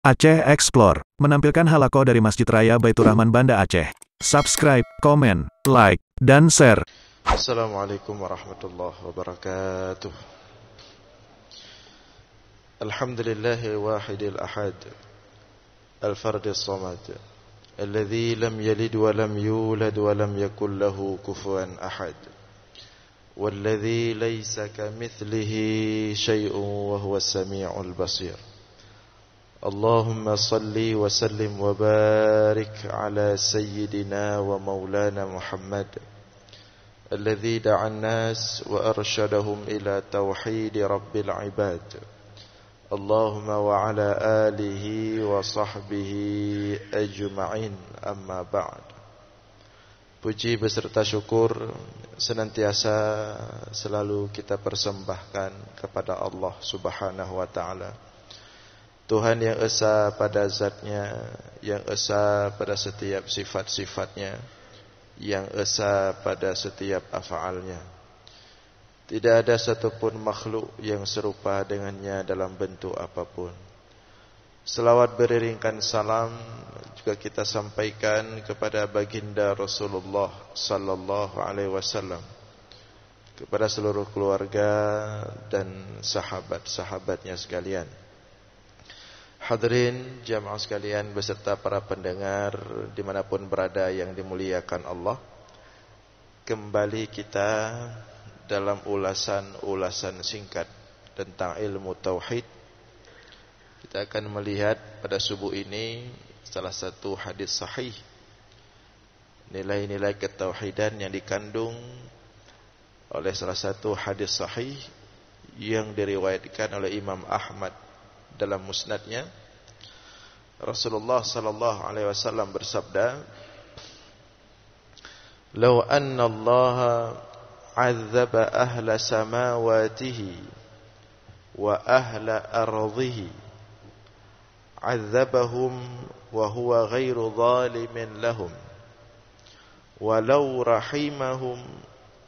Aceh Explore menampilkan halaqah dari Masjid Raya Baitur Rahman Banda Aceh. Subscribe, komen, like, dan share. Assalamualaikum warahmatullahi wabarakatuh. Alhamdulillahil wahidil ahad, al-fardis samad, alladzi lam yalid wa lam yulad wa lam yakul lahu kufuwan ahad. Walladzi laysa kamithlihi syai'un wa huwas samii'ul basir. Allahumma salli wa sallim wa barik ala sayyidina wa maulana Muhammad alladzi da'a an-nas wa arsyadahum ila tauhid rabbil ibad. Allahumma wa ala alihi wa sahbihi ajma'in, amma ba'd. Puji beserta syukur senantiasa selalu kita persembahkan kepada Allah Subhanahu wa ta'ala, Tuhan yang esa pada zatnya, yang esa pada setiap sifat-sifatnya, yang esa pada setiap af'alnya. Tidak ada satupun makhluk yang serupa dengannya dalam bentuk apapun. Selawat beriringkan salam juga kita sampaikan kepada baginda Rasulullah sallallahu alaihi wasallam, kepada seluruh keluarga dan sahabat-sahabatnya sekalian. Hadirin jamaah sekalian beserta para pendengar dimanapun berada yang dimuliakan Allah, kembali kita dalam ulasan singkat tentang ilmu tauhid. Kita akan melihat pada subuh ini salah satu hadis sahih, nilai-nilai ketauhidan yang dikandung oleh salah satu hadis sahih yang diriwayatkan oleh Imam Ahmad dalam musnadnya. Rasulullah sallallahu alaihi wasallam bersabda, "Law anna Allah 'adzaba ahla samawatihi wa ahla ardhihi 'adzabahum wa huwa ghairu zalimin lahum walau rahimahum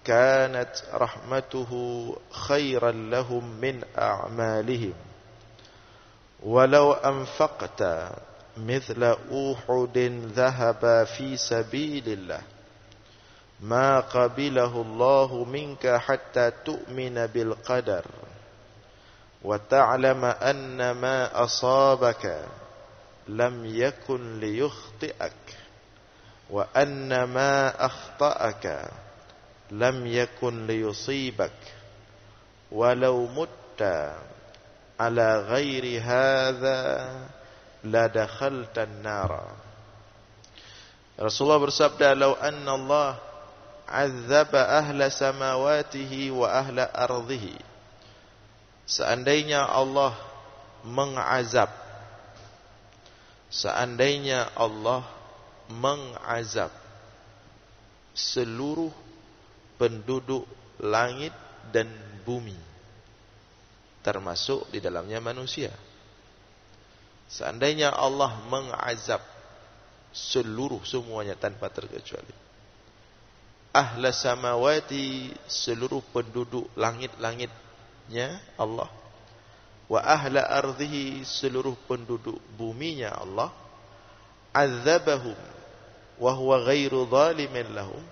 kanat rahmatuhu khairan lahum min a'malihim walau anfaqta mithla uhudin dhahaba fi sabilillah ma qabilahu Allahu minka hatta tu'mina bil qadar wa ta'lama anna ma asabaka lam yakun liyukhti'ak wa anna ma akhta'aka lam yakun liyusibak walau mutta ala ghairi hadza la dakhaltan nara." Rasulullah bersabda, "Law anna Allah 'adzaba ahla samawatihi wa ahla ardhihi." Seandainya Allah mengazab, seandainya Allah mengazab seluruh penduduk langit dan bumi, termasuk di dalamnya manusia. Seandainya Allah mengazab semuanya tanpa terkecuali, ahla samawati, seluruh penduduk langit-langitnya Allah, wa ahla ardhihi, seluruh penduduk buminya Allah, azabahum wa huwa ghairu zalimin lahum,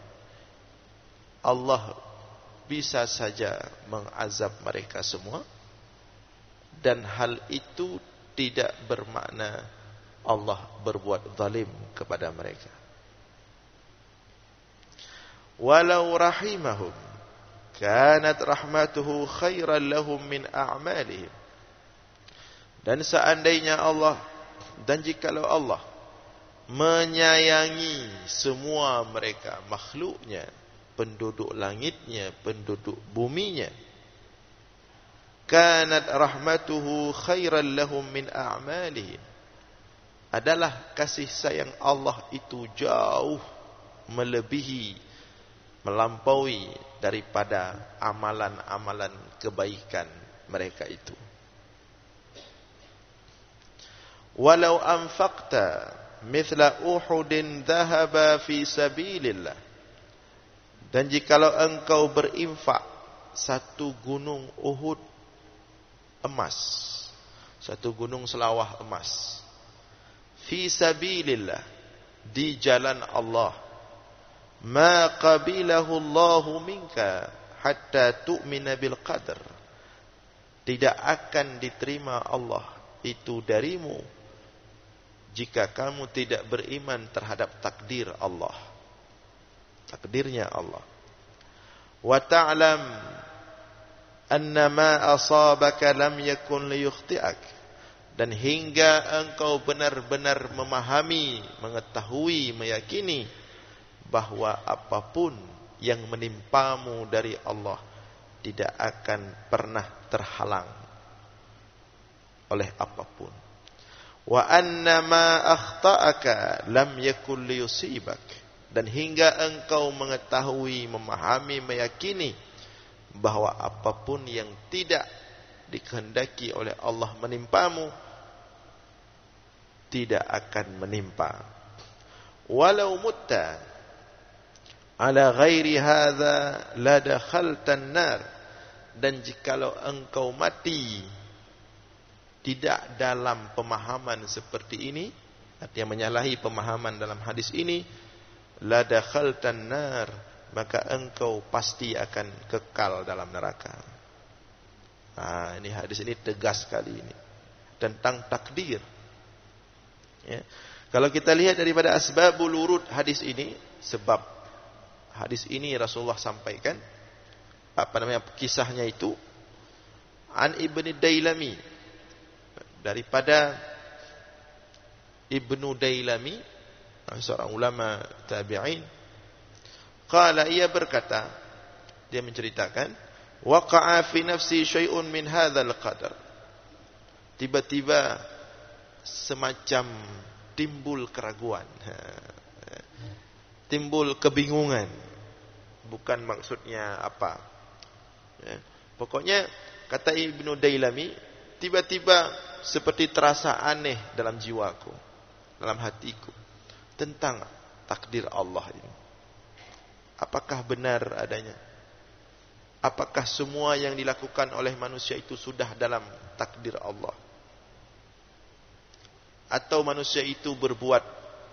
Allah bisa saja mengazab mereka semua, dan hal itu tidak bermakna Allah berbuat zalim kepada mereka. Walau rahimahum kanat rahmatuhu khairan lahum min a'malihim. Dan seandainya Allah, dan jikalau Allah menyayangi semua mereka, makhluknya, penduduk langitnya, penduduk buminya, kanat rahmatuhu khairan lahum min a'malihim, adalah kasih sayang Allah itu jauh melebihi, melampaui daripada amalan-amalan kebaikan mereka itu. Walau anfaqta mithla uhudin dhahaba fi sabilillah, dan jikalau engkau berinfak satu gunung Uhud emas, satu gunung selawah emas fi sabilillah, di jalan Allah, ma qabilahu Allahu minka hatta tu'mina bil qadar, tidak akan diterima Allah itu darimu jika kamu tidak beriman terhadap takdir Allah, takdirnya Allah. Wa ta'lam anna ma asabaka lam yakun liyukhti'ak, dan hingga engkau benar-benar memahami, mengetahui, meyakini bahwa apapun yang menimpamu dari Allah tidak akan pernah terhalang oleh apapun. Wa anna ma akhta'aka lam yakul liyusibak, dan hingga engkau mengetahui, memahami, meyakini bahwa apapun yang tidak dikehendaki oleh Allah menimpamu tidak akan menimpa. Walau mutta ala ghairi hadza la dakhaltan nar, dan jikalau engkau mati tidak dalam pemahaman seperti ini, artinya menyalahi pemahaman dalam hadis ini, la dakhaltan nar, maka engkau pasti akan kekal dalam neraka. Nah, ini hadis ini tegas sekali ini tentang takdir. Ya. Kalau kita lihat daripada asbabul wurud hadis ini, sebab hadis ini Rasulullah sampaikan, kisahnya itu an Ibnu Dailami, daripada Ibnu Dailami, seorang ulama tabi'in. Qala, ia berkata, dia menceritakan, waqa'a fi nafsi syai'un min hadzal qadar, tiba-tiba semacam timbul keraguan, timbul kebingungan. Bukan maksudnya apa ya. Pokoknya kata Ibnu Dailami, tiba-tiba seperti terasa aneh dalam jiwaku, dalam hatiku, tentang takdir Allah ini. Apakah benar adanya? Apakah semua yang dilakukan oleh manusia itu sudah dalam takdir Allah? Atau manusia itu berbuat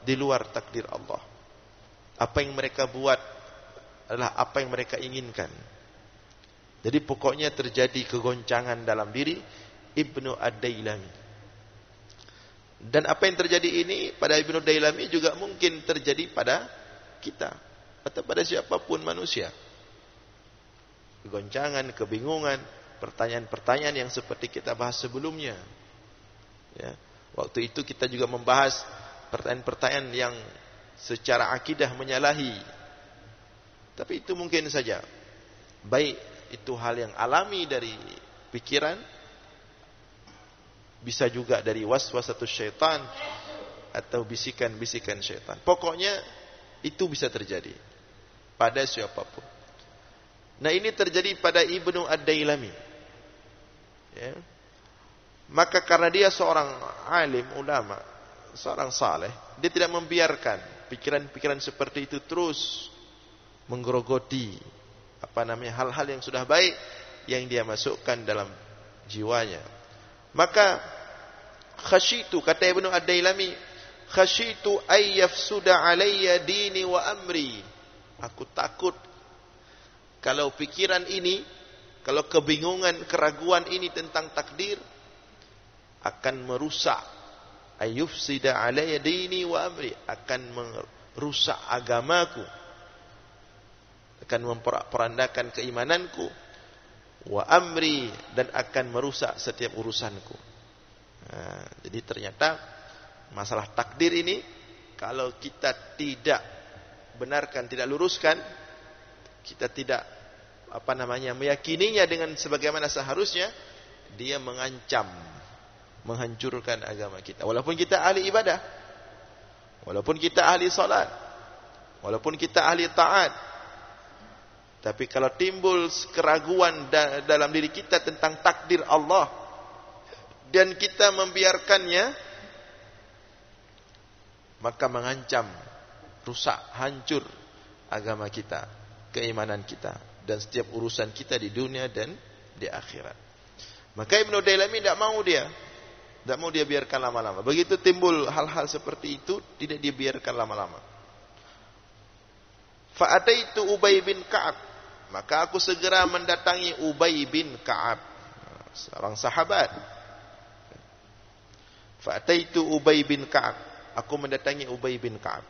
di luar takdir Allah? Apa yang mereka buat adalah apa yang mereka inginkan. Jadi pokoknya terjadi kegoncangan dalam diri Ibnu Ad-Dailami. Dan apa yang terjadi ini pada Ibnu Dailami juga mungkin terjadi pada kita atau pada siapapun manusia. Kegoncangan, kebingungan, pertanyaan-pertanyaan yang seperti kita bahas sebelumnya. Ya, waktu itu kita juga membahas pertanyaan-pertanyaan yang secara akidah menyalahi. Tapi itu mungkin saja, baik itu hal yang alami dari pikiran, bisa juga dari waswasatus syaitan atau bisikan-bisikan syaitan. Pokoknya itu bisa terjadi pada siapapun. Nah, ini terjadi pada Ibnu Ad-Dailami. Ya. Maka karena dia seorang alim, ulama, seorang saleh, dia tidak membiarkan pikiran-pikiran seperti itu terus menggerogoti hal-hal yang sudah baik yang dia masukkan dalam jiwanya. Maka khasyitu, kata Ibnu Ad-Dailami, khasyitu ay yafsuda alayya dini wa amri. Aku takut kalau pikiran ini, kalau kebingungan, keraguan ini tentang takdir akan merusak, ayyufsida alayya dini wa amri, akan merusak agamaku, akan memporak-porandakan keimananku, wa amri, dan akan merusak setiap urusanku. Nah, jadi ternyata masalah takdir ini kalau kita tidak benarkan, tidak luruskan, kita tidak meyakininya dengan sebagaimana seharusnya, dia mengancam menghancurkan agama kita. Walaupun kita ahli ibadah, walaupun kita ahli salat, walaupun kita ahli taat, tapi kalau timbul keraguan dalam diri kita tentang takdir Allah dan kita membiarkannya, maka mengancam rusak, hancur agama kita, keimanan kita, dan setiap urusan kita di dunia dan di akhirat. Maka Ibnu Dailami tidak mau dia. Tidak mau dia biarkan lama-lama. Begitu timbul hal-hal seperti itu, tidak dia biarkan lama-lama. Fa'ataitu Ubay bin Ka'ab. Maka aku segera mendatangi Ubay bin Ka'ab, seorang sahabat. Fa'ataitu Ubay bin Ka'ab. Aku mendatangi Ubay bin Ka'ab.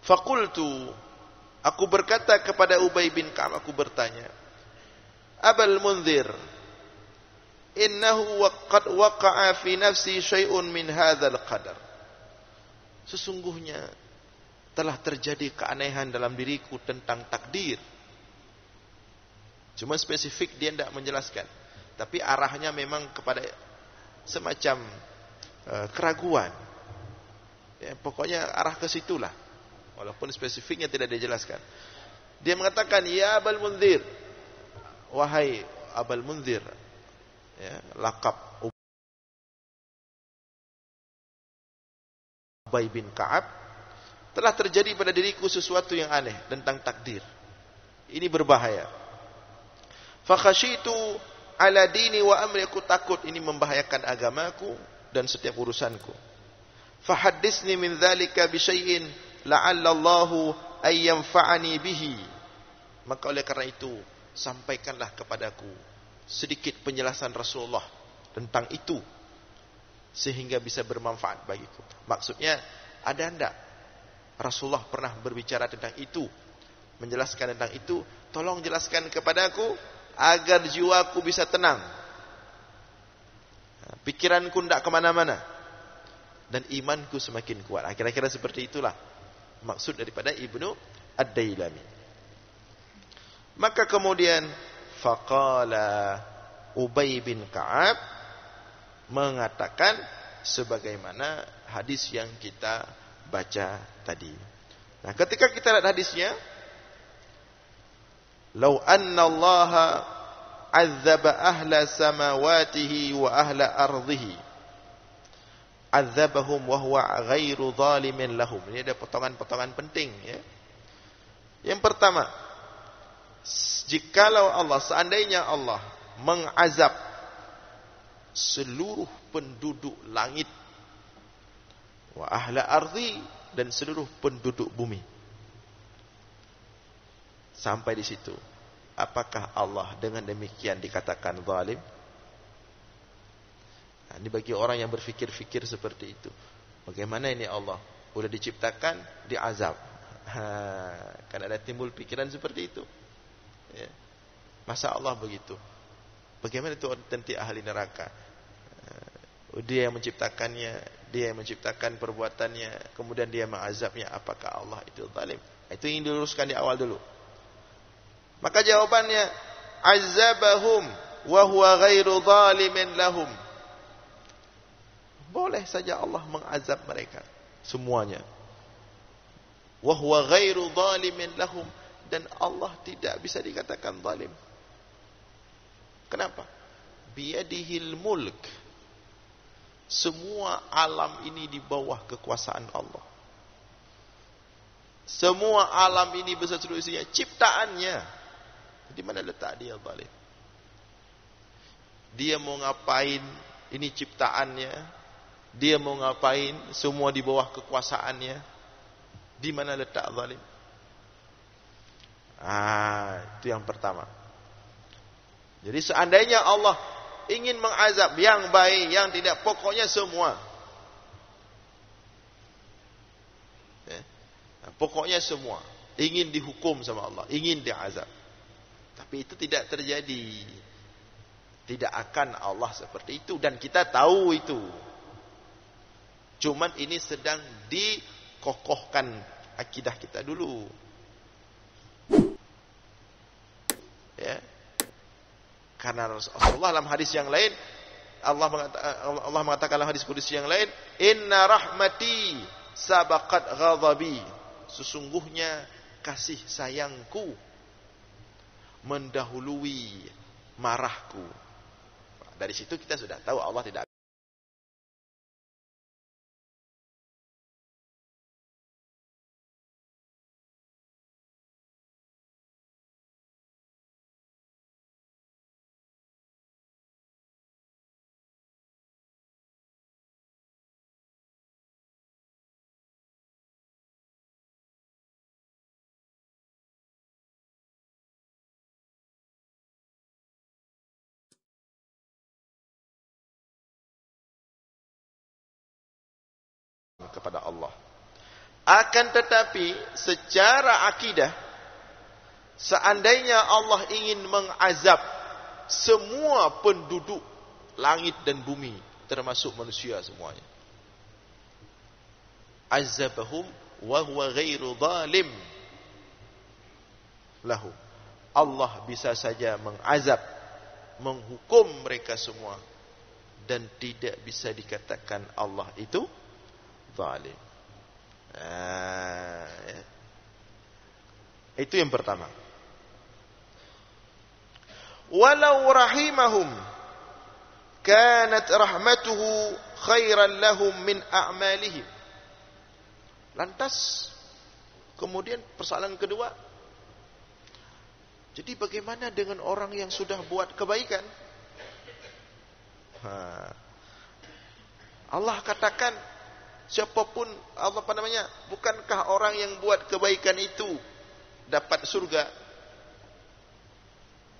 Faqultu, aku berkata kepada Ubay bin Ka'ab, aku bertanya, Abal Munzir, innahu qad waqa'a fi nafsi syai'un min hadzal qadar. Sesungguhnya telah terjadi keanehan dalam diriku tentang takdir. Cuma spesifik dia tidak menjelaskan, tapi arahnya memang kepada semacam keraguan. Ya, pokoknya arah ke situlah. Walaupun spesifiknya tidak dijelaskan. Dia mengatakan, ya Abal Munzir, wahai Abal Munzir, ya, lakab Ubay bin Ka'ab, telah terjadi pada diriku sesuatu yang aneh tentang takdir. Ini berbahaya. Fakhashitu ala dini wa amri, aku takut ini membahayakan agamaku dan setiap urusanku. Fahaddisni min dzalika bi syai'in la'alla Allahu ay yanfa'ani bihi. Maka oleh karena itu, sampaikanlah kepadaku sedikit penjelasan Rasulullah tentang itu sehingga bisa bermanfaat bagiku. Maksudnya, ada enggak Rasulullah pernah berbicara tentang itu, menjelaskan tentang itu? Tolong jelaskan kepadaku agar jiwaku bisa tenang, pikiranku tidak kemana-mana, dan imanku semakin kuat. Kira-kira seperti itulah maksud daripada Ibnu Ad-Dailami. Maka kemudian faqala Ubay bin Ka'ab mengatakan sebagaimana hadis yang kita baca tadi. Nah, ketika kita lihat hadisnya, "Lau anna Allah azzaba ahla samawatihi wa ahla ardihi, azzabahum wa huwa ghairu zalimin lahum." Ini ada potongan-potongan penting, ya. Yang pertama, jikalau Allah, seandainya Allah mengazab seluruh penduduk langit, wa ahla ardi, dan seluruh penduduk bumi. Sampai di situ, apakah Allah dengan demikian dikatakan zalim? Nah, ini bagi orang yang berfikir-fikir seperti itu. Bagaimana ini Allah udah diciptakan diazab? Kan ada timbul pikiran seperti itu. Ya. Masa Allah begitu? Bagaimana itu nanti ahli neraka? Dia yang menciptakannya, dia yang menciptakan perbuatannya, kemudian dia mengazabnya. Apakah Allah itu zalim? Itu yang diluruskan di awal dulu. Maka jawabannya, azabahum wa huwa ghairu zalimin lahum. Boleh saja Allah mengazab mereka semuanya. Wa huwa ghairu zalimin lahum, dan Allah tidak bisa dikatakan zalim. Kenapa? Biyadihil mulk. Semua alam ini di bawah kekuasaan Allah. Semua alam ini beserta seluruh isinya ciptaannya. Di mana letak dia zalim? Dia mau ngapain? Ini ciptaannya. Dia mau ngapain? Semua di bawah kekuasaannya. Di mana letak zalim? Itu yang pertama. Jadi seandainya Allah ingin mengazab yang baik, yang tidak, pokoknya semua. Pokoknya semua ingin dihukum sama Allah, ingin diazab. Tapi itu tidak terjadi. Tidak akan Allah seperti itu, dan kita tahu itu. Cuman ini sedang dikokohkan akidah kita dulu. Ya. Karena Rasulullah dalam hadis yang lain, Allah mengatakan dalam hadis qudsi yang lain, inna rahmati sabaqat ghadabi, sesungguhnya kasih sayangku mendahului marahku. Dari situ kita sudah tahu Allah tidak kepada Allah. Akan tetapi secara akidah, seandainya Allah ingin mengazab semua penduduk langit dan bumi, termasuk manusia semuanya, azabahum wa huwa ghairu zalim lahu. Allah bisa saja mengazab, menghukum mereka semua, dan tidak bisa dikatakan Allah itu zalim. Itu yang pertama. Walau rahimahum kanat rahmatuhu khairan lahum min a'malihim. Lantas kemudian persoalan kedua, jadi bagaimana dengan orang yang sudah buat kebaikan? Allah katakan, siapapun bukankah orang yang buat kebaikan itu dapat surga?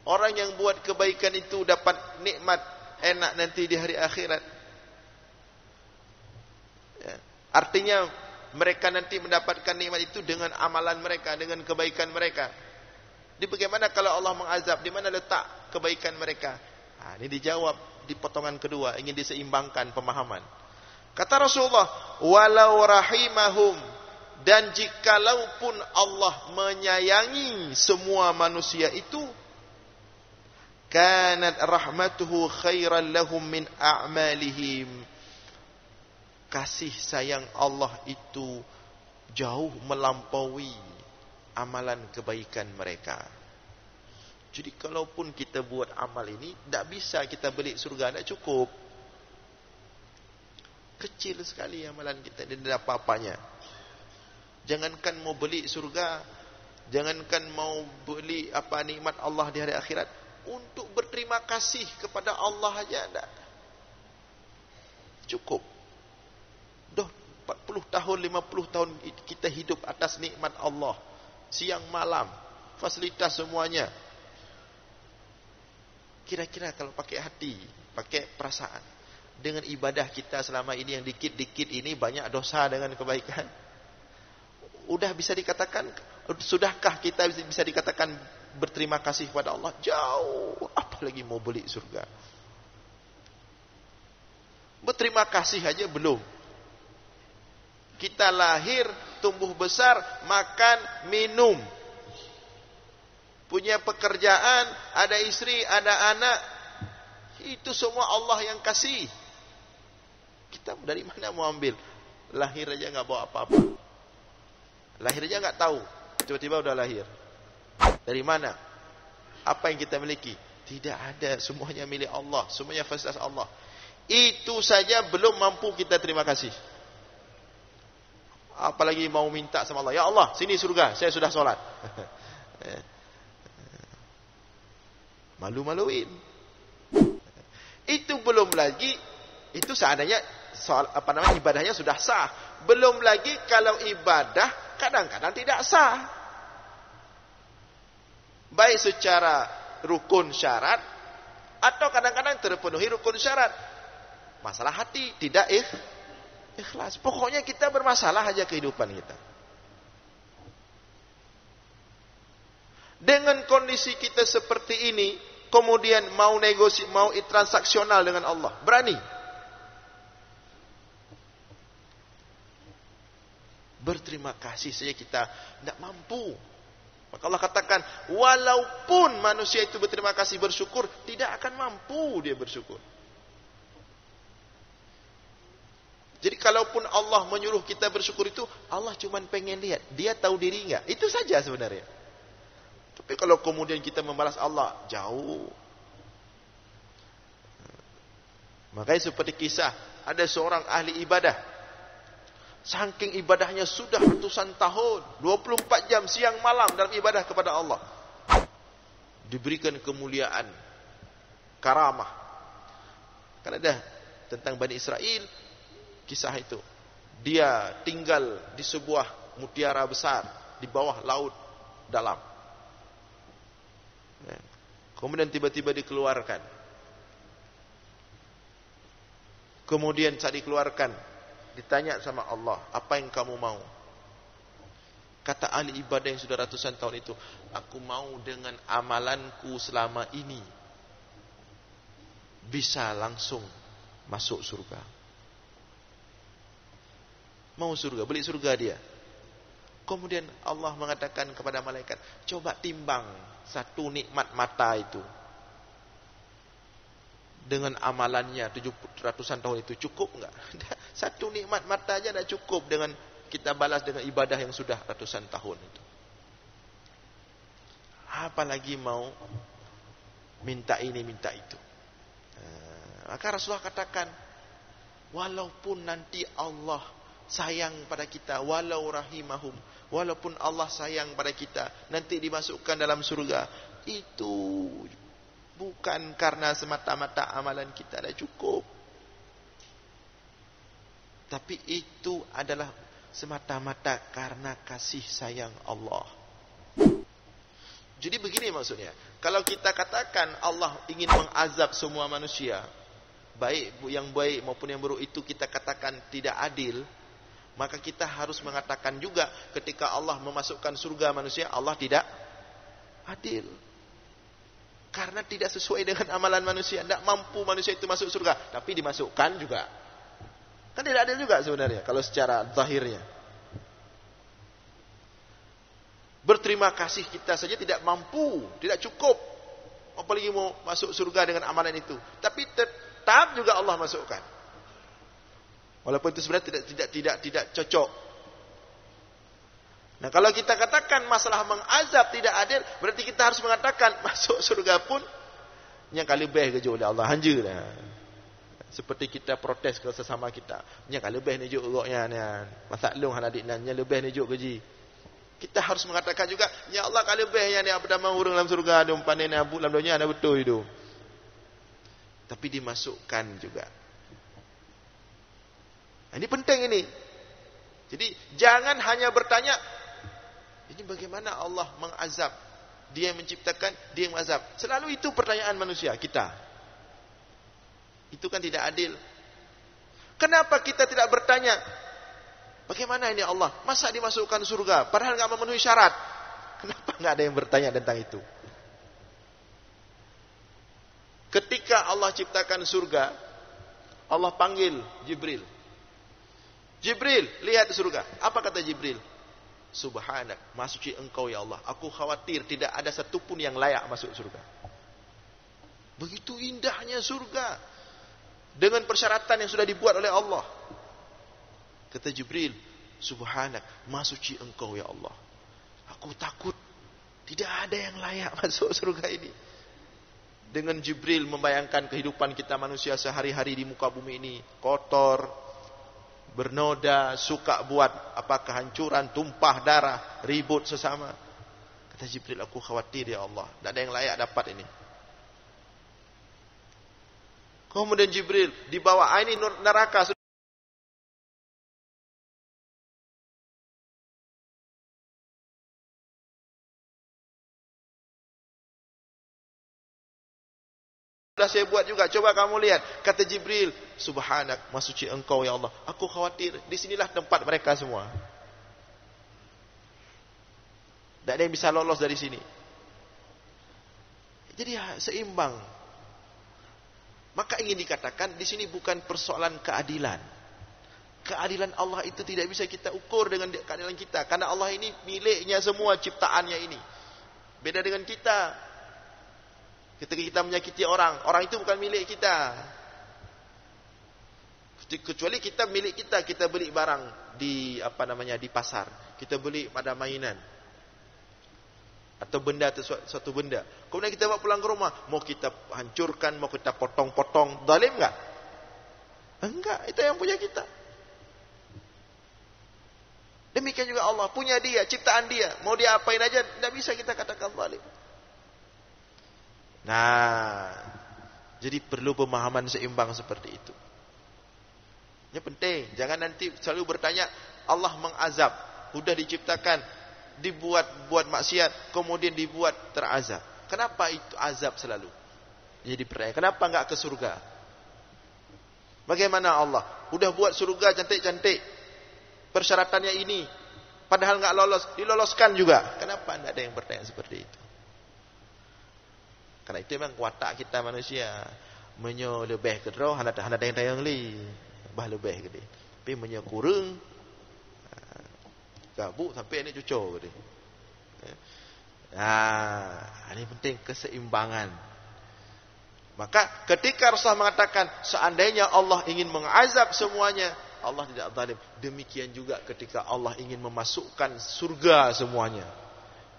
Orang yang buat kebaikan itu dapat nikmat enak nanti di hari akhirat. Ya. Artinya mereka nanti mendapatkan nikmat itu dengan amalan mereka, dengan kebaikan mereka. Jadi bagaimana kalau Allah mengazab? Di mana letak kebaikan mereka? Ini dijawab di potongan kedua, ingin diseimbangkan pemahaman. Kata Rasulullah, walau rahimahum, dan jikalaupun Allah menyayangi semua manusia itu, kanat rahmatuhu khairan lahum min a'malihim. Kasih sayang Allah itu jauh melampaui amalan kebaikan mereka. Jadi kalaupun kita buat amal ini, tidak bisa kita beli surga, tidak cukup. Kecil sekali amalan kita, dan tidak apa-apanya. Jangankan mau beli surga, jangankan mau beli nikmat Allah di hari akhirat, untuk berterima kasih kepada Allah aja tidak cukup. 40 tahun, 50 tahun kita hidup atas nikmat Allah, siang malam, fasilitas semuanya. Kira-kira kalau pakai hati, pakai perasaan, dengan ibadah kita selama ini yang dikit-dikit ini, banyak dosa dengan kebaikan, udah bisa dikatakan, sudahkah kita bisa dikatakan berterima kasih kepada Allah? Jauh, apalagi mau beli surga. Berterima kasih aja belum. Kita lahir, tumbuh besar, makan, minum, punya pekerjaan, ada istri, ada anak, itu semua Allah yang kasih. Kita dari mana mau ambil? Lahir aja nggak bawa apa-apa, lahir aja nggak tahu, tiba-tiba udah lahir. Dari mana? Apa yang kita miliki? Tidak ada, semuanya milik Allah, semuanya fasilitas Allah. Itu saja belum mampu kita terima kasih, apalagi mau minta sama Allah, ya Allah sini surga, saya sudah sholat. Malu-maluin. Itu belum lagi, itu seandainya soal ibadahnya sudah sah. Belum lagi kalau ibadah kadang-kadang tidak sah, baik secara rukun syarat atau kadang-kadang terpenuhi rukun syarat. Masalah hati tidak ikhlas. Pokoknya kita bermasalah aja kehidupan kita. Dengan kondisi kita seperti ini, kemudian mau negosiasi, mau transaksional dengan Allah, berani? Berterima kasih saja kita tidak mampu. Maka Allah katakan, walaupun manusia itu berterima kasih, bersyukur, tidak akan mampu dia bersyukur. Jadi kalaupun Allah menyuruh kita bersyukur itu, Allah cuma pengen lihat, dia tahu diri enggak? Itu saja sebenarnya. Tapi kalau kemudian kita membalas Allah, jauh. Makanya seperti kisah, ada seorang ahli ibadah, saking ibadahnya sudah ratusan tahun, 24 jam siang malam dalam ibadah kepada Allah, diberikan kemuliaan, karamah. Kan ada tentang Bani Israel, kisah itu. Dia tinggal di sebuah mutiara besar di bawah laut dalam. Kemudian tiba-tiba dikeluarkan. Kemudian saat dikeluarkan, ditanya sama Allah, apa yang kamu mau? Kata ahli ibadah yang sudah ratusan tahun itu, aku mau dengan amalanku selama ini bisa langsung masuk surga. Mau surga, beli surga dia. Kemudian Allah mengatakan kepada malaikat, coba timbang satu nikmat mata itu dengan amalannya ratusan tahun itu, cukup enggak? Satu nikmat mata aja dah cukup dengan kita balas dengan ibadah yang sudah ratusan tahun itu. Apalagi mau minta ini, minta itu. Maka Rasulullah katakan, walaupun nanti Allah sayang pada kita, walau rahimahum, walaupun Allah sayang pada kita, nanti dimasukkan dalam surga, itu bukan karena semata-mata amalan kita dah cukup, tapi itu adalah semata-mata karena kasih sayang Allah. Jadi begini maksudnya, kalau kita katakan Allah ingin mengazab semua manusia, baik yang baik maupun yang buruk, itu kita katakan tidak adil, maka kita harus mengatakan juga ketika Allah memasukkan surga manusia, Allah tidak adil. Karena tidak sesuai dengan amalan manusia, tidak mampu manusia itu masuk surga, tapi dimasukkan juga. Kan tidak adil juga sebenarnya kalau secara zahirnya. Berterima kasih kita saja tidak mampu, tidak cukup, apalagi mau masuk surga dengan amalan itu. Tapi tetap juga Allah masukkan. Walaupun itu sebenarnya tidak cocok. Nah, kalau kita katakan masalah mengazab tidak adil, berarti kita harus mengatakan masuk surga pun nya kali lebih kejo oleh Allah hanja dah. Seperti kita protes ke sesama kita, nya kali lebih ni juk roknya ni. Masaklung han adik nan nya lebih ni juk gaji. Kita harus mengatakan juga, ya Allah kali lebih yang ni apa dah urang dalam surga ada umpane ni abu dalam dunia ada betul itu. Tapi dimasukkan juga. Nah, ini penting ini. Jadi jangan hanya bertanya, ini bagaimana Allah mengazab? Dia yang menciptakan, dia yang mengazab. Selalu itu pertanyaan manusia kita. Itu kan tidak adil. Kenapa kita tidak bertanya, bagaimana ini Allah? Masa dimasukkan surga? Padahal enggak memenuhi syarat. Kenapa enggak ada yang bertanya tentang itu? Ketika Allah ciptakan surga, Allah panggil Jibril. Jibril, lihat surga. Apa kata Jibril? Subhanak, maha suci engkau ya Allah. Aku khawatir tidak ada satupun yang layak masuk surga. Begitu indahnya surga. Dengan persyaratan yang sudah dibuat oleh Allah. Kata Jibril, Subhanak, maha suci engkau ya Allah. Aku takut tidak ada yang layak masuk surga ini. Dengan Jibril membayangkan kehidupan kita manusia sehari-hari di muka bumi ini. Kotor, bernoda, suka buat apa kehancuran, tumpah darah, ribut sesama. Kata Jibril, aku khawatir ya Allah, tidak ada yang layak dapat ini. Kemudian Jibril dibawa, ini neraka. Sudah saya buat juga, coba kamu lihat. Kata Jibril, Subhanak, maha suci engkau ya Allah. Aku khawatir, disinilah tempat mereka semua. Tak ada yang bisa lolos dari sini. Jadi seimbang. Maka ingin dikatakan, di sini bukan persoalan keadilan. Keadilan Allah itu tidak bisa kita ukur dengan keadilan kita. Karena Allah ini miliknya semua ciptaannya ini. Beda dengan kita. Ketika kita menyakiti orang, orang itu bukan milik kita. Kecuali kita milik kita, kita beli barang di di pasar, kita beli pada mainan atau benda suatu benda. Kemudian kita bawa pulang ke rumah, mau kita hancurkan, mau kita potong-potong, zalim enggak? Enggak, itu yang punya kita. Demikian juga Allah punya dia, ciptaan dia, mau dia apain aja, tidak bisa kita katakan zalim. Nah, jadi perlu pemahaman seimbang seperti itu. Ini penting, jangan nanti selalu bertanya, Allah mengazab, sudah diciptakan, buat maksiat, kemudian dibuat terazab. Kenapa itu azab selalu? Jadi pertanyaan, kenapa enggak ke surga? Bagaimana Allah? Udah buat surga cantik-cantik. Persyaratannya ini. Padahal nggak lolos, diloloskan juga. Kenapa tidak ada yang bertanya seperti itu? Karena itu memang watak kita manusia. Menyo lebih ke roh, ada yang tayang li. Bah lebih gede. Tapi menyo kurang, gabuk sampai ini cucuk gede. Nah, ini penting keseimbangan. Maka ketika Rasulullah mengatakan seandainya Allah ingin mengazab semuanya, Allah tidak zalim. Demikian juga ketika Allah ingin memasukkan surga semuanya.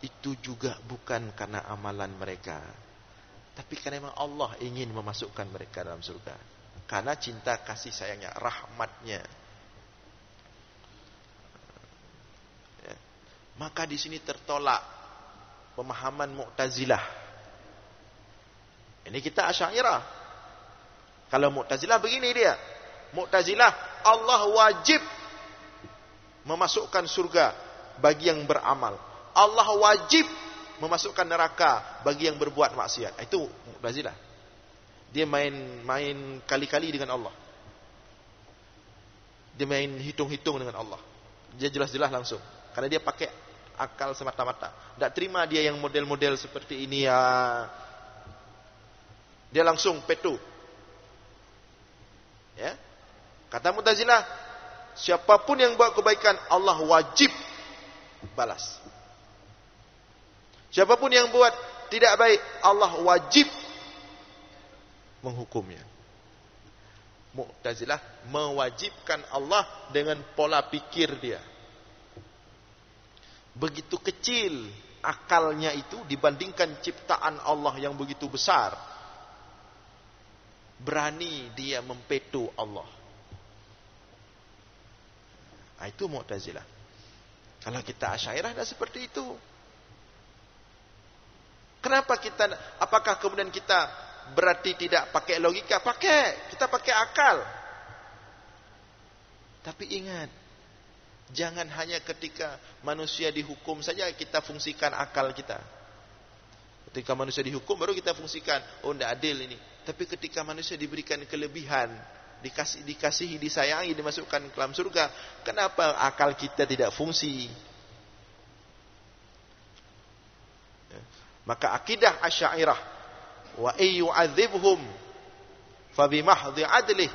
Itu juga bukan karena amalan mereka. Tapi karena memang Allah ingin memasukkan mereka dalam surga. Karena cinta kasih sayangnya, rahmatnya. Ya. Maka di sini tertolak pemahaman Mu'tazilah. Ini kita Asy'ariyah. Kalau Mu'tazilah begini dia. Mu'tazilah, Allah wajib memasukkan surga bagi yang beramal. Allah wajib memasukkan neraka bagi yang berbuat maksiat. Itu Mu'tazilah. Dia main kali-kali dengan Allah. Dia main hitung-hitung dengan Allah. Dia jelas-jelas langsung. Karena dia pakai akal semata-mata. Tidak terima dia yang model-model seperti ini ya. Dia langsung petu. Ya. Kata Mu'tazilah, siapapun yang buat kebaikan, Allah wajib balas. Siapapun yang buat tidak baik, Allah wajib menghukumnya. Mu'tazilah mewajibkan Allah dengan pola pikir dia. Begitu kecil akalnya itu dibandingkan ciptaan Allah yang begitu besar. Berani dia mempetu Allah. Nah, itu Mu'tazilah. Kalau kita Asy'ariyah tidak seperti itu. Kenapa kita, apakah kemudian kita berarti tidak pakai logika? Pakai, kita pakai akal. Tapi ingat, jangan hanya ketika manusia dihukum saja kita fungsikan akal kita. Ketika manusia dihukum baru kita fungsikan, oh tidak adil ini. Tapi ketika manusia diberikan kelebihan, dikasihi, disayangi, dimasukkan ke dalam surga, kenapa akal kita tidak fungsi? Maka akidah Asy'ariyah, wa ayyu'adzibhum fa bimahdhi adlih.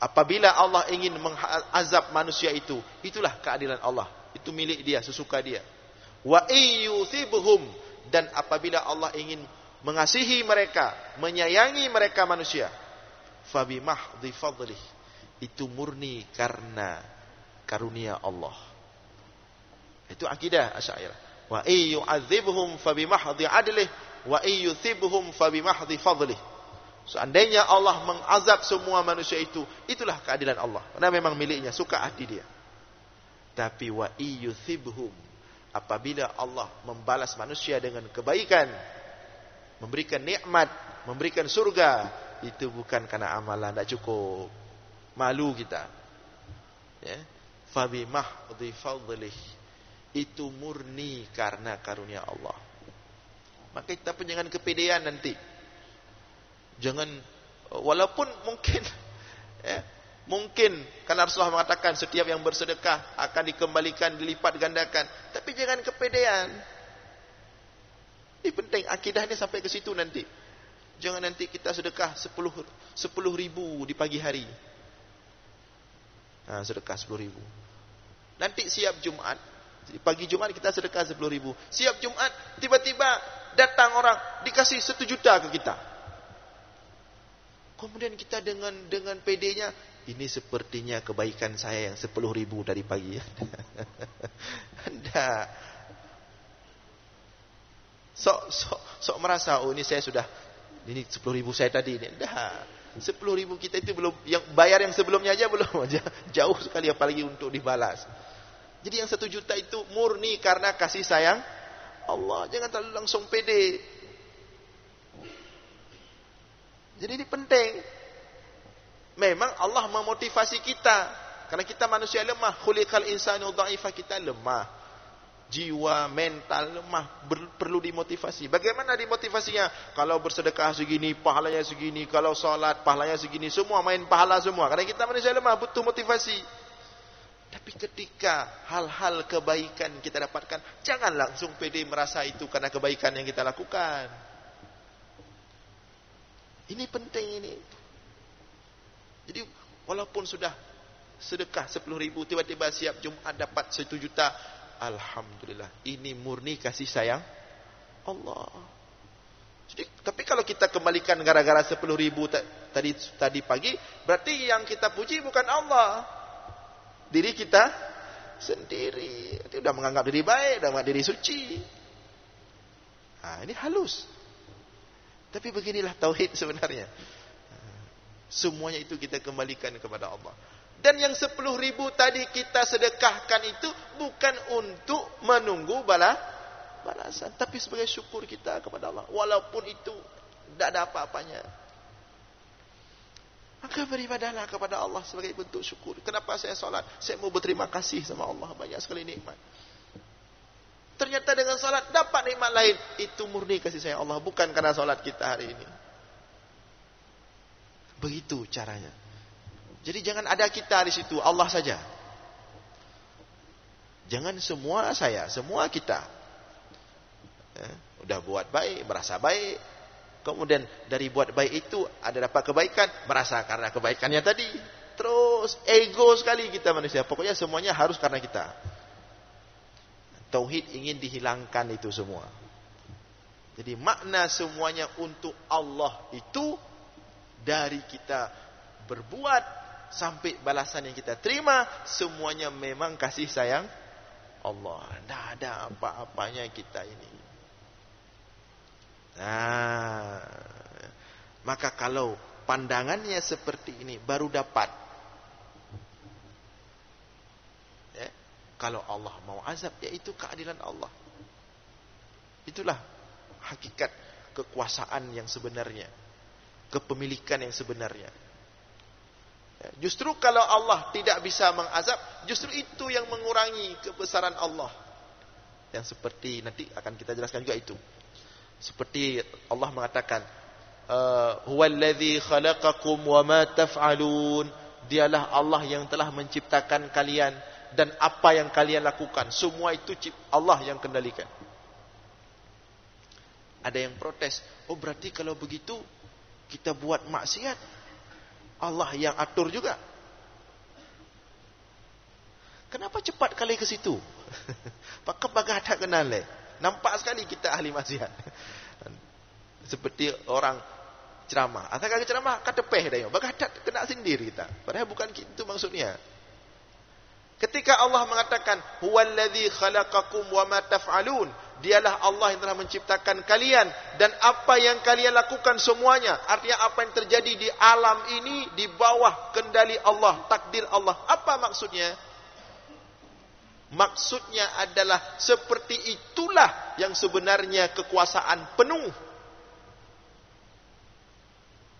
Apabila Allah ingin mengazab manusia itu, itulah keadilan Allah. Itu milik dia, sesuka dia. Wa ayyuthibhum, dan apabila Allah ingin mengasihi mereka, menyayangi mereka manusia, fa bimahdhi fadlih, itu murni karena karunia Allah. Itu akidah Asy'ariyah. Wa ayyu'adzibhum fa bimahdhi adlih wa ayyuthibhum fa bimahdhi fadlih. Seandainya Allah mengazab semua manusia itu, itulah keadilan Allah. Karena memang miliknya, suka hati dia. Tapi wa ayyuthibhum, apabila Allah membalas manusia dengan kebaikan, memberikan nikmat, memberikan surga, itu bukan karena amalan, tidak cukup. Malu kita. Ya. Fa bimahdhi fadlih, itu murni karena karunia Allah. Maka kita pun jangan kepedean nanti. Jangan, walaupun mungkin ya, mungkin karena Rasulullah mengatakan setiap yang bersedekah akan dikembalikan, dilipat gandakan. Tapi jangan kepedean. Ini penting, akidahnya sampai ke situ nanti. Jangan nanti kita sedekah 10 ribu di pagi hari. Nah, sedekah 10 ribu. Nanti siap Jumat, pagi Jumat kita sedekah 10 ribu. Siap Jumat, tiba-tiba datang orang dikasih 1 juta ke kita. Kemudian kita dengan PD-nya, ini sepertinya kebaikan saya yang 10 ribu dari pagi. Tidak. Sok merasa, oh ini saya sudah, ini 10 ribu saya tadi. Tidak. 10 ribu kita itu belum, yang bayar yang sebelumnya aja belum, jauh sekali apalagi untuk dibalas. Jadi yang 1 juta itu murni karena kasih sayang Allah. Jangan terlalu langsung pede. Jadi ini penting. Memang Allah memotivasi kita. Karena kita manusia lemah. Khuliqal insanu dha'ifa, kita lemah. jiwa, mental lemah, perlu dimotivasi. Bagaimana dimotivasinya? Kalau bersedekah segini, pahalanya segini. Kalau sholat, pahalanya segini. Semua main pahala semua. Karena kita manusia lemah, butuh motivasi. Tapi ketika hal-hal kebaikan kita dapatkan, jangan langsung pede merasa itu karena kebaikan yang kita lakukan. Ini penting ini. Jadi walaupun sudah sedekah 10.000, tiba-tiba siap Jumat dapat 1 juta, alhamdulillah, ini murni kasih sayang Allah. Jadi, tapi kalau kita kembalikan gara-gara 10.000 tadi pagi, berarti yang kita puji bukan Allah, diri kita sendiri. Itu udah menganggap diri baik, udah menganggap diri suci. Nah, ini halus. Tapi beginilah tauhid sebenarnya. Semuanya itu kita kembalikan kepada Allah. Dan yang 10.000 tadi kita sedekahkan itu bukan untuk menunggu balasan, tapi sebagai syukur kita kepada Allah. Walaupun itu tidak ada apa-apanya, maka beribadahlah kepada Allah sebagai bentuk syukur. Kenapa saya salat? Saya mau berterima kasih sama Allah, banyak sekali nikmat. Ternyata dengan salat dapat nikmat lain. Itu murni kasih sayang Allah, bukan karena salat kita hari ini. Begitu caranya. Jadi jangan ada kita di situ, Allah saja. Jangan semua saya, semua kita. Udah buat baik, merasa baik. Kemudian dari buat baik itu ada dapat kebaikan, merasa karena kebaikannya tadi. Terus ego sekali kita manusia. Pokoknya semuanya harus karena kita. Tauhid ingin dihilangkan itu semua. Jadi makna semuanya untuk Allah itu dari kita berbuat sampai balasan yang kita terima, semuanya memang kasih sayang Allah. Tidak ada apa-apanya kita ini. Nah, maka kalau pandangannya seperti ini, baru dapat. Ya, kalau Allah mau azab, yaitu keadilan Allah. Itulah hakikat kekuasaan yang sebenarnya, kepemilikan yang sebenarnya. Justru kalau Allah tidak bisa mengazab, justru itu yang mengurangi kebesaran Allah. Yang seperti nanti akan kita jelaskan juga itu. Seperti Allah mengatakan, huwallazi khalaqakum wa ma taf'alun. Dialah Allah yang telah menciptakan kalian dan apa yang kalian lakukan. Semua itu Allah yang kendalikan. Ada yang protes, oh berarti kalau begitu kita buat maksiat, Allah yang atur juga. Kenapa cepat kali ke situ? Maka bagata kenal le. Nampak sekali kita ahli maksiat. Seperti orang ceramah. Atau kali ceramah katepeh dah yo. Bagata kena sindir kita. Padahal bukan itu maksudnya. Ketika Allah mengatakan huwallazi khalaqakum wa ma taf'alun, dialah Allah yang telah menciptakan kalian dan apa yang kalian lakukan semuanya. Artinya apa yang terjadi di alam ini di bawah kendali Allah, takdir Allah. Apa maksudnya? Maksudnya adalah seperti itulah yang sebenarnya kekuasaan penuh.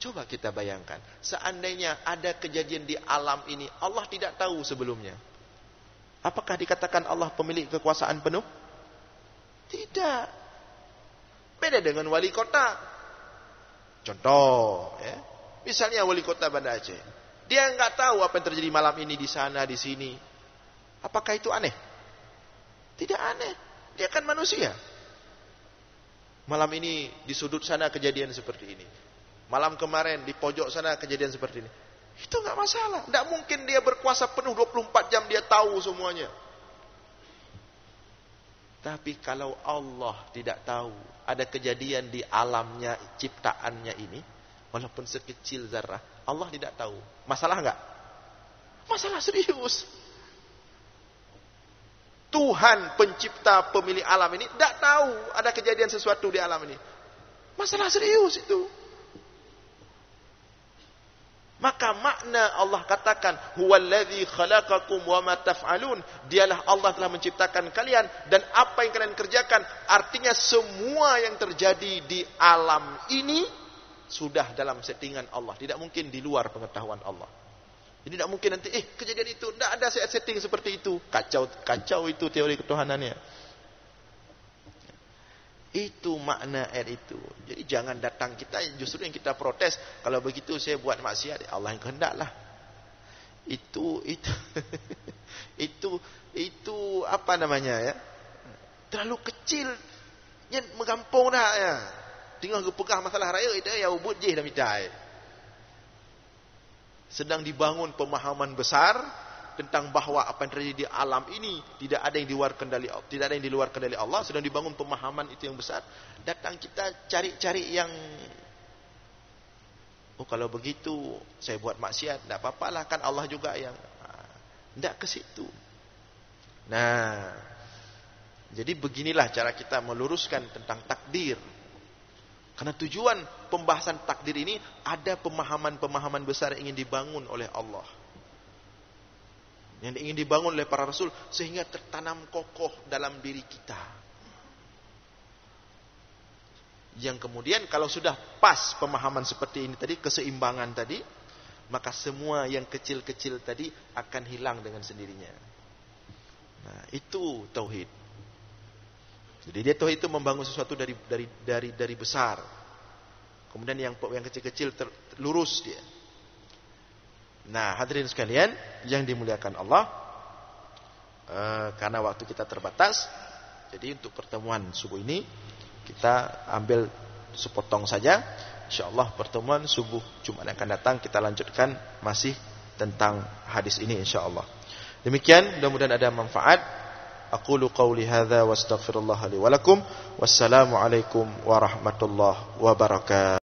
Coba kita bayangkan, seandainya ada kejadian di alam ini, Allah tidak tahu sebelumnya. Apakah dikatakan Allah pemilik kekuasaan penuh? Tidak. Beda dengan wali kota. Contoh, ya. Misalnya wali kota Banda Aceh. Dia nggak tahu apa yang terjadi malam ini di sana, di sini. Apakah itu aneh? Tidak aneh. Dia kan manusia. Malam ini di sudut sana kejadian seperti ini. Malam kemarin di pojok sana kejadian seperti ini. Itu nggak masalah. Tidak mungkin dia berkuasa penuh 24 jam dia tahu semuanya. Tapi kalau Allah tidak tahu ada kejadian di alamnya, ciptaannya ini, walaupun sekecil zarah, Allah tidak tahu. Masalah nggak? Masalah serius. Tuhan pencipta pemilik alam ini tidak tahu ada kejadian sesuatu di alam ini. Masalah serius itu. Maka makna Allah katakan huwallazi khalaqakum wa ma taf'alun, dialah Allah telah menciptakan kalian dan apa yang kalian kerjakan. Artinya semua yang terjadi di alam ini sudah dalam settingan Allah, tidak mungkin di luar pengetahuan Allah. Jadi tidak mungkin nanti kejadian itu tidak ada setting seperti itu. Kacau itu teori ketuhanannya. Itu makna ayat itu. Jadi jangan datang kita, justru yang kita protes, kalau begitu saya buat maksiat, Allah yang kehendaklah. Itu itu apa namanya ya? Terlalu kecil. Yang menggampung dah ya. Tinggal pegang masalah raya itu ya ubud je dah midai. Sedang dibangun pemahaman besar tentang bahawa apa yang terjadi di alam ini tidak ada yang di luar kendali Allah, sedang dibangun pemahaman itu yang besar. Datang kita cari-cari yang kalau begitu saya buat maksiat, tidak apa-apalah, kan Allah juga yang tidak ke situ. Nah, jadi beginilah cara kita meluruskan tentang takdir. Karena tujuan pembahasan takdir ini ada pemahaman-pemahaman besar yang ingin dibangun oleh Allah, yang ingin dibangun oleh para rasul, sehingga tertanam kokoh dalam diri kita. Yang kemudian kalau sudah pas pemahaman seperti ini tadi, keseimbangan tadi, maka semua yang kecil-kecil tadi akan hilang dengan sendirinya. Nah, itu tauhid. Jadi dia tauhid itu membangun sesuatu dari besar. Kemudian yang kecil-kecil lurus dia. Nah, hadirin sekalian yang dimuliakan Allah, karena waktu kita terbatas, jadi untuk pertemuan subuh ini kita ambil sepotong saja. InsyaAllah pertemuan subuh Jumat yang akan datang kita lanjutkan masih tentang hadis ini insyaAllah. Demikian, mudah-mudahan ada manfaat. Aqulu qawli hadza wa astaghfirullah li wa lakum. Wassalamu alaikum warahmatullahi wabarakatuh.